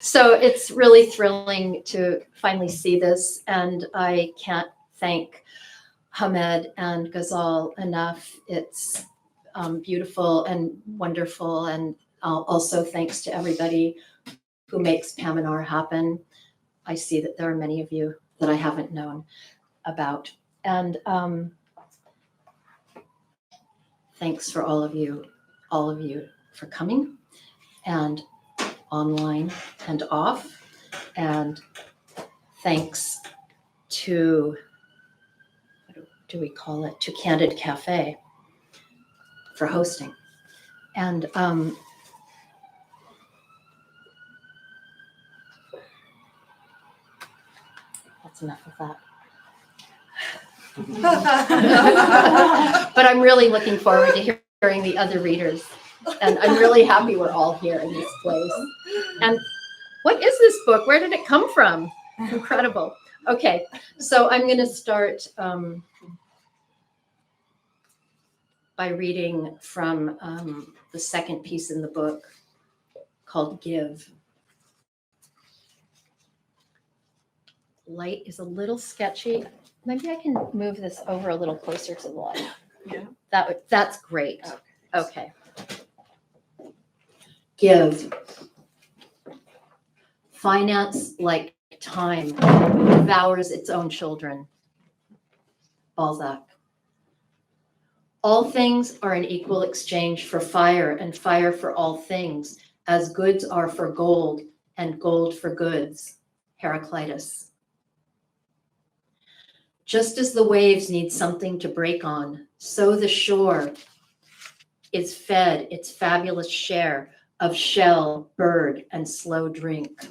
So it's really thrilling to finally see this, and I can't thank Hamed and Ghazal enough. It's beautiful and wonderful, and also thanks to everybody who makes Pamenar happen. I see that there are many of you that I haven't known about, and thanks for all of you for coming, and online and off, and thanks to, what do we call it, to Candid Café for hosting. And that's enough of that. But I'm really looking forward to hearing the other readers. And I'm really happy we're all here in this place. And what is this book? Where did it come from? Incredible. Okay, so I'm going to start by reading from the second piece in the book called Give. Light is a little sketchy. Maybe I can move this over a little closer to the light. Yeah. That's great. Okay. Give. Finance, like time, devours its own children. Balzac. All things are an equal exchange for fire, and fire for all things, as goods are for gold, and gold for goods. Heraclitus. Just as the waves need something to break on, so the shore is fed its fabulous share of shell, bird, and slow drink.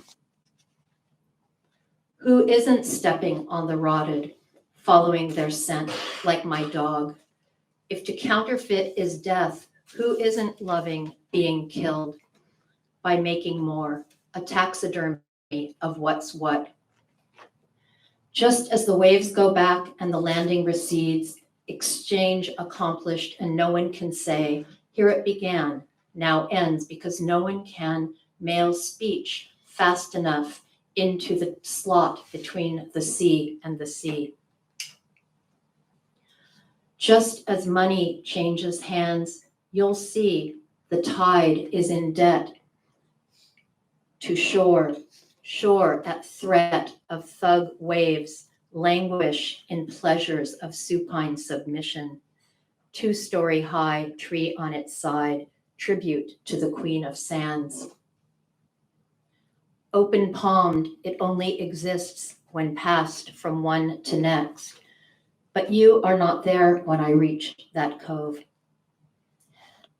Who isn't stepping on the rotted, following their scent like my dog? If to counterfeit is death, who isn't loving being killed by making more, a taxidermy of what's what? Just as the waves go back and the landing recedes, exchange accomplished, and no one can say, here it began, now ends, because no one can mail speech fast enough into the slot between the sea and the sea. Just as money changes hands, you'll see the tide is in debt to shore, shore at threat of thug waves, languish in pleasures of supine submission. 2-story high, tree on its side, tribute to the Queen of Sands. Open palmed, it only exists when passed from one to next. But you are not there when I reach that cove.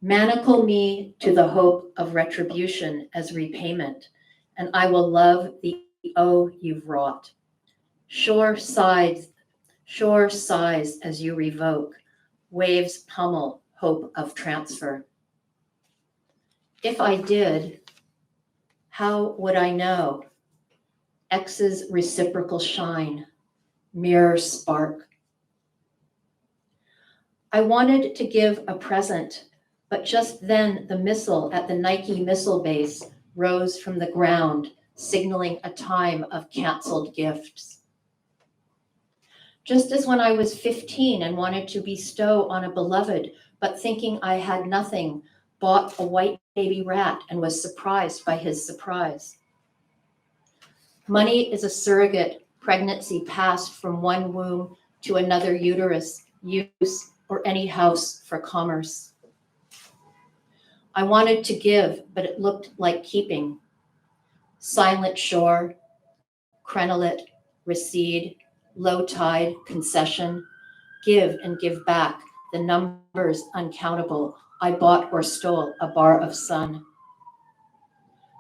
Manacle me to the hope of retribution as repayment, and I will love the you've wrought. Shore sighs as you revoke. Waves pummel hope of transfer. If I did, how would I know? X's reciprocal shine, mirror spark. I wanted to give a present, but just then the missile at the Nike missile base rose from the ground, signaling a time of canceled gifts. Just as when I was 15 and wanted to bestow on a beloved, but thinking I had nothing, bought a white baby rat and was surprised by his surprise. Money is a surrogate pregnancy passed from one womb to another uterus, use, or any house for commerce. I wanted to give, but it looked like keeping. Silent shore, crenelet, recede, low tide, concession, give and give back, the numbers uncountable, I bought or stole a bar of sun.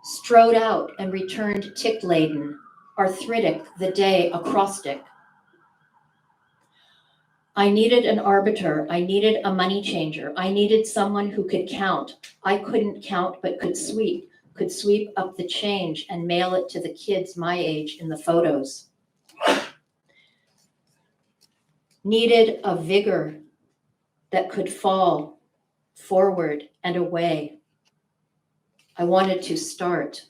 Strode out and returned tick-laden, arthritic the day acrostic. I needed an arbiter, I needed a money changer, I needed someone who could count. I couldn't count but could sweep up the change and mail it to the kids my age in the photos. Needed a vigor that could fall forward and away. I wanted to start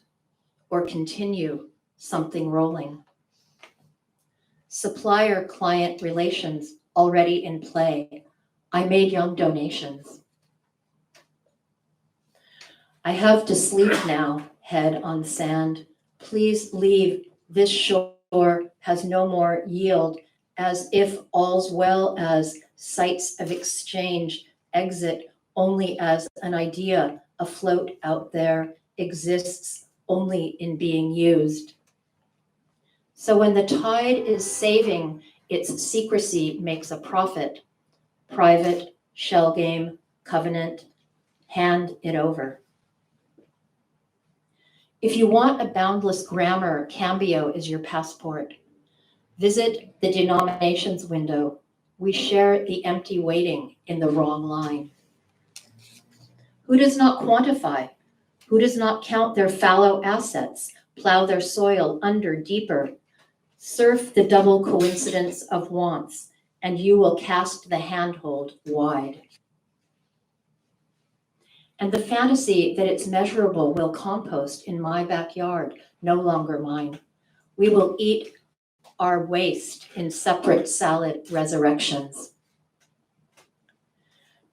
or continue something rolling. Supplier-client relations already in play. I made young donations. I have to sleep now, head on sand. Please leave, this shore has no more yield, as if all's well as sites of exchange exit only as an idea afloat out there exists only in being used. So when the tide is saving, its secrecy makes a profit. Private, shell game, covenant, hand it over. If you want a boundless grammar, Cambio is your passport. Visit the denominations window. We share the empty waiting in the wrong line. Who does not quantify? Who does not count their fallow assets, plow their soil under deeper? Surf the double coincidence of wants, and you will cast the handhold wide. And the fantasy that it's measurable will compost in my backyard, no longer mine. We will eat our waste in separate salad resurrections.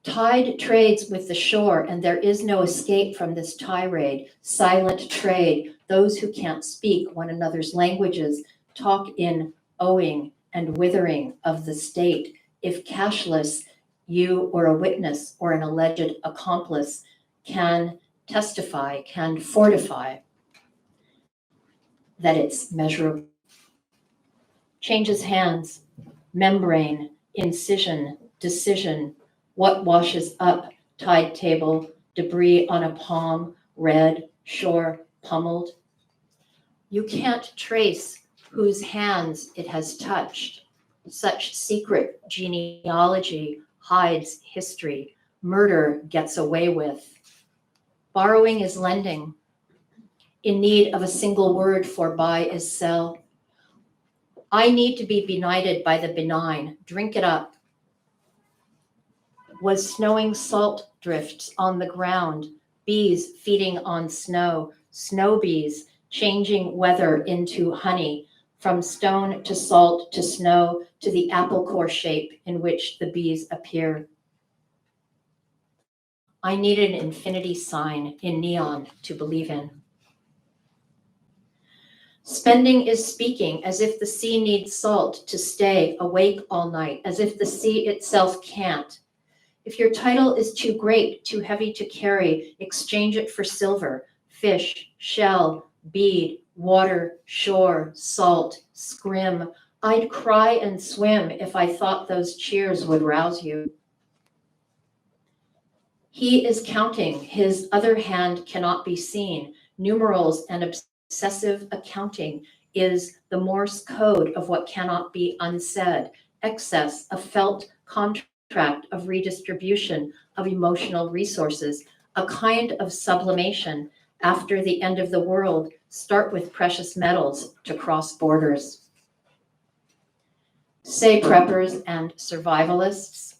Tide trades with the shore, and there is no escape from this tirade. Silent trade, those who can't speak one another's languages talk in owing and withering of the state. If cashless, you or a witness or an alleged accomplice can testify, can fortify that it's measurable. Changes hands, membrane, incision, decision, what washes up, tide table, debris on a palm, red, shore, pummeled. You can't trace whose hands it has touched. Such secret genealogy hides history. Murder gets away with. Borrowing is lending. In need of a single word for buy is sell. I need to be benighted by the benign. Drink it up. Was snowing salt drifts on the ground, bees feeding on snow, snow bees changing weather into honey, from stone to salt to snow to the apple core shape in which the bees appear. I need an infinity sign in neon to believe in. Spending is speaking, as if the sea needs salt to stay awake all night, as if the sea itself can't. If your title is too great, too heavy to carry, exchange it for silver, fish, shell, bead, water, shore, salt, scrim. I'd cry and swim if I thought those cheers would rouse you. He is counting, his other hand cannot be seen. Numerals and obsessive accounting is the Morse code of what cannot be unsaid. Excess, a felt contract of redistribution of emotional resources, a kind of sublimation after the end of the world. Start with precious metals to cross borders. Say preppers and survivalists,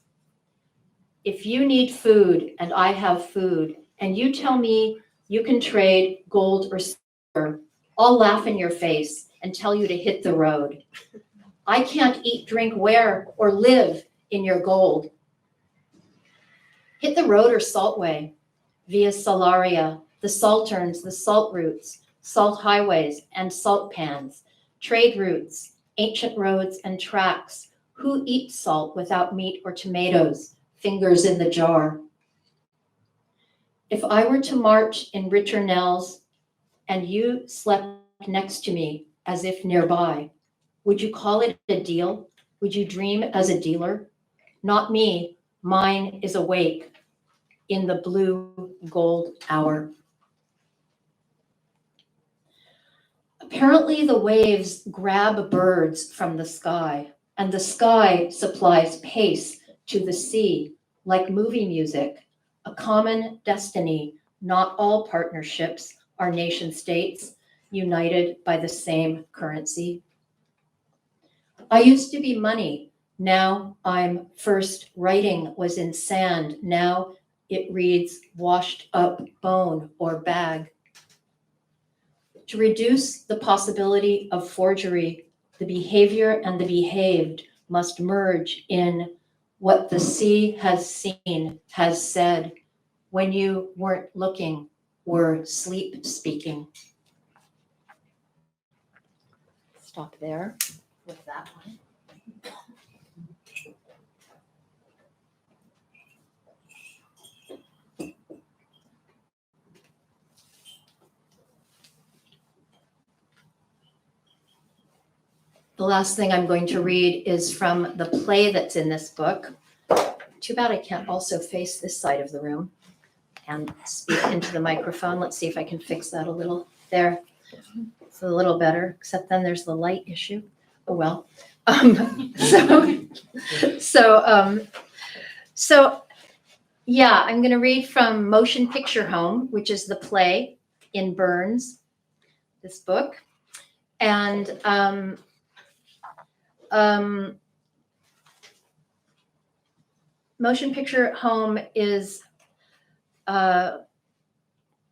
if you need food and I have food, and you tell me you can trade gold or silver, I'll laugh in your face and tell you to hit the road. I can't eat, drink, wear, or live in your gold. Hit the road or saltway via salaria, the salterns, the salt routes, salt highways and salt pans, trade routes, ancient roads and tracks. Who eats salt without meat or tomatoes? Fingers in the jar. If I were to march in Richardson and you slept next to me as if nearby, would you call it a deal? Would you dream as a dealer? Not me, mine is awake in the blue gold hour. Apparently the waves grab birds from the sky, and the sky supplies pace to the sea, like movie music, a common destiny. Not all partnerships are nation states, united by the same currency. I used to be money, now I'm first. Writing was in sand, now it reads washed up bone or bag. To reduce the possibility of forgery, the behavior and the behaved must merge in what the sea has seen, has said, when you weren't looking, were sleep speaking. Stop there with that one. The last thing I'm going to read is from the play that's in this book. Too bad I can't also face this side of the room and speak into the microphone. Let's see if I can fix that a little. There, it's a little better, except then there's the light issue. Oh, well. So yeah, I'm going to read from Motion Picture Home, which is the play in Burns, this book. And Motion Picture Home is a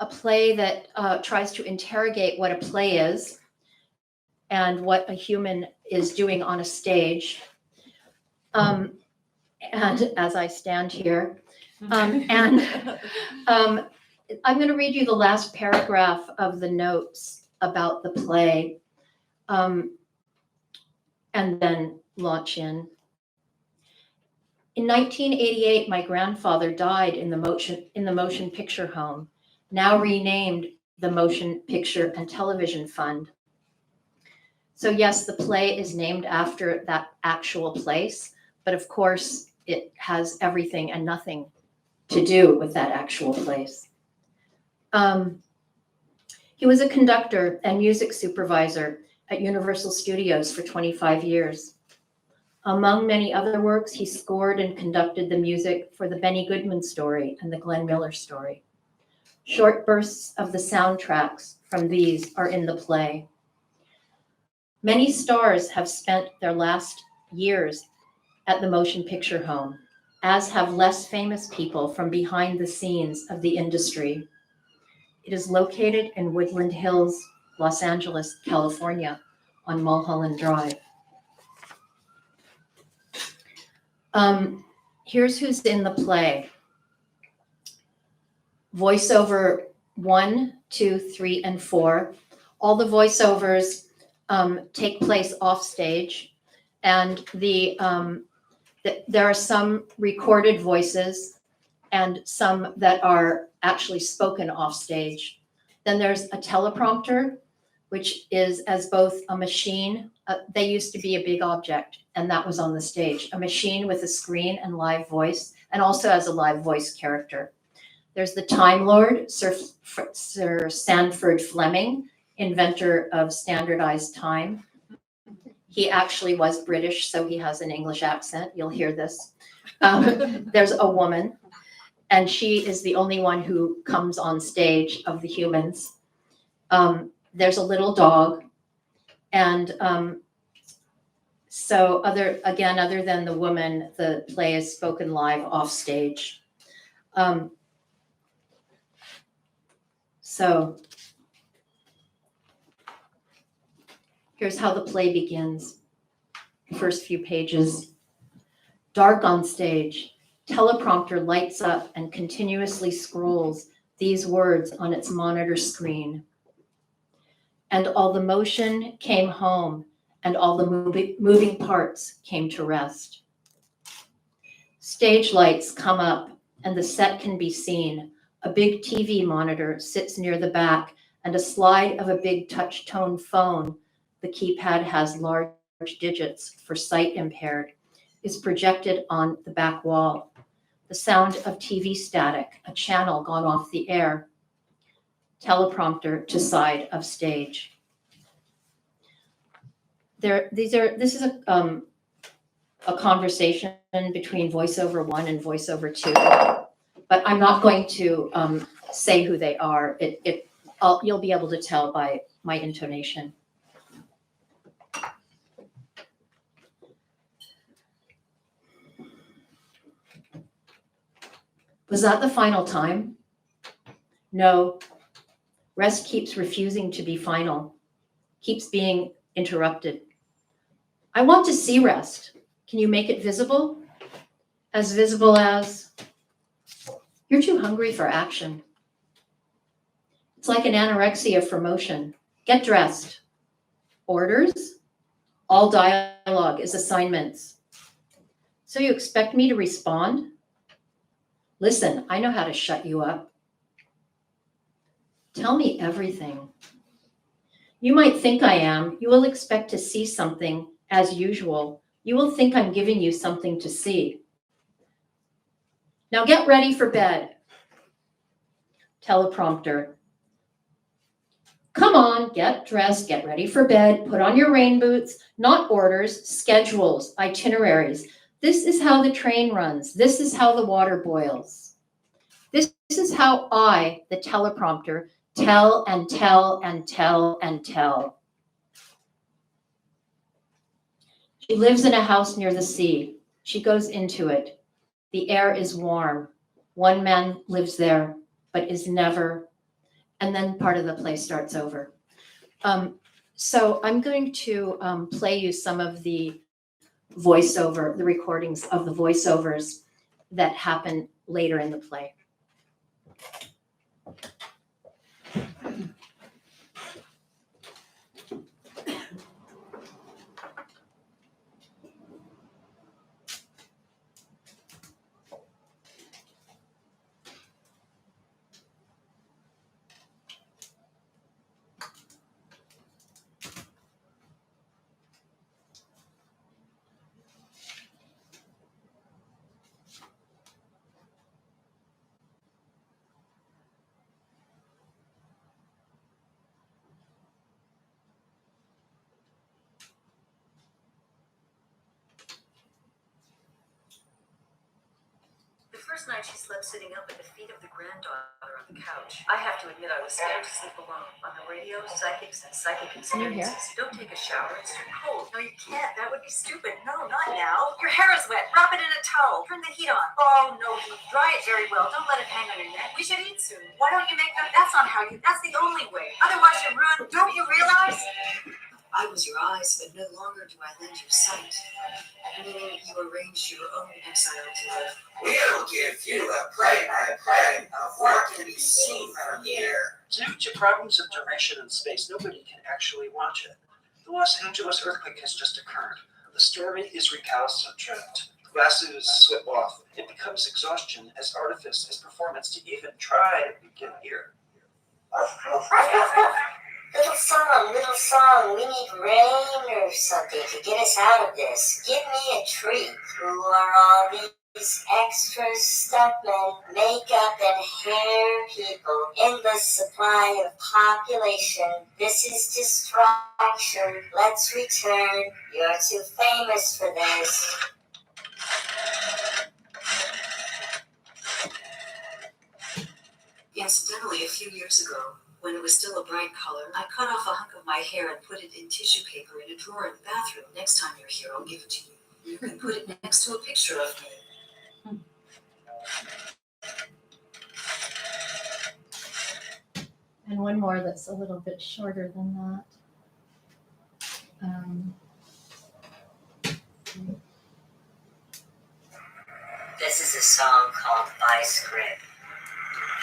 play that tries to interrogate what a play is and what a human is doing on a stage. And as I stand here, I'm going to read you the last paragraph of the notes about the play, and then launch in. In 1988, my grandfather died in the Motion Picture Home, now renamed the Motion Picture and Television Fund. So yes, the play is named after that actual place, but of course it has everything and nothing to do with that actual place. He was a conductor and music supervisor at Universal Studios for 25 years. Among many other works, he scored and conducted the music for the Benny Goodman story and the Glenn Miller story. Short bursts of the soundtracks from these are in the play. Many stars have spent their last years at the Motion Picture Home, as have less famous people from behind the scenes of the industry. It is located in Woodland Hills, Los Angeles, California, on Mulholland Drive. Here's who's in the play. Voiceover 1, 2, 3, and 4. All the voiceovers take place off stage, and there are some recorded voices and some that are actually spoken off stage. Then there's a teleprompter, which is as both a machine. They used to be a big object, and that was on the stage. A machine with a screen and live voice, and also as a live voice character. There's the Time Lord, Sir Sandford Fleming, inventor of standardized time. He actually was British, so he has an English accent. You'll hear this. There's a woman, and she is the only one who comes on stage of the humans. There's a little dog, and so other than the woman, the play is spoken live off stage. So here's how the play begins. First few pages. Dark on stage. Teleprompter lights up and continuously scrolls these words on its monitor screen. And all the motion came home, and all the moving parts came to rest. Stage lights come up, and the set can be seen. A big TV monitor sits near the back, and a slide of a big touch-tone phone, the keypad has large digits for sight impaired, is projected on the back wall. The sound of TV static, a channel gone off the air. Teleprompter to side of stage. This is a conversation between voiceover 1 and voiceover 2, but I'm not going to say who they are. You'll be able to tell by my intonation. Was that the final time? No. Rest keeps refusing to be final, keeps being interrupted. I want to see rest. Can you make it visible? As visible as, you're too hungry for action. It's like an anorexia for motion. Get dressed. Orders? All dialogue is assignments. So you expect me to respond? Listen, I know how to shut you up. Tell me everything. You might think I am. You will expect to see something as usual. You will think I'm giving you something to see. Now get ready for bed. Teleprompter. Come on, get dressed, get ready for bed, put on your rain boots, not orders, schedules, itineraries. This is how the train runs. This is how the water boils. This is how I, the teleprompter, tell and tell and tell and tell. She lives in a house near the sea. She goes into it. The air is warm. One man lives there, but is never, and then part of the play starts over. So I'm going to play you some of the voiceover, the recordings of the voiceovers that happen later in the play. The first night she slept sitting up at the feet of the granddaughter on the couch. I have to admit I was scared to sleep alone. On the radio, psychics and psychic experiences. Don't take a shower, it's too cold. No, you can't. That would be stupid. No, not now. Your hair is wet. Wrap it in a towel. Turn the heat on. Oh, no heat. Dry it very well. Don't let it hang on your neck. We should eat soon. Why don't you make them? That's not how you. That's the only way. Otherwise you ruin. Don't you realize? I was your eyes, but no longer do I lend you sight. Meaning you arranged your own exile to live. We'll give you a play-by-play of what can be seen from here. Due to problems of duration and space, nobody can actually watch it. The Los Angeles earthquake has just occurred. The Starry is recalcitrant. Glasses slip off. It becomes exhaustion as artifice as performance to even try to begin here. Little song, we need rain or something to get us out of this. Give me a treat. Who are all these extra stuntmen, makeup and hair people? Endless supply of population. This is distraction. Let's return. You're too famous for this. Incidentally, a few years ago, when it was still a bright color, I cut off a hunk of my hair and put it in tissue paper in a drawer in the bathroom. Next time you're here, I'll give it to you. You can put it next to a picture of me. And one more that's a little bit shorter than that. This is a song called By Script.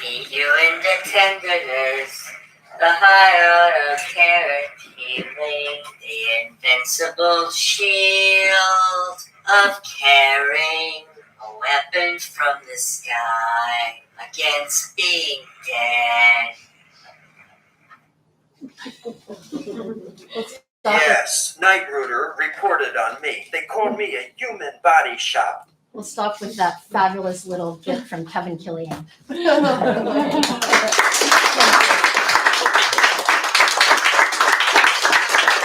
Beat you into tenderness, the high art of carrot peeling, the invincible shield of caring, a weapon from the sky against being dead. Yes, Night Rooter reported on me. They called me a human body shop. We'll stop with that fabulous little bit from Kevin Killian.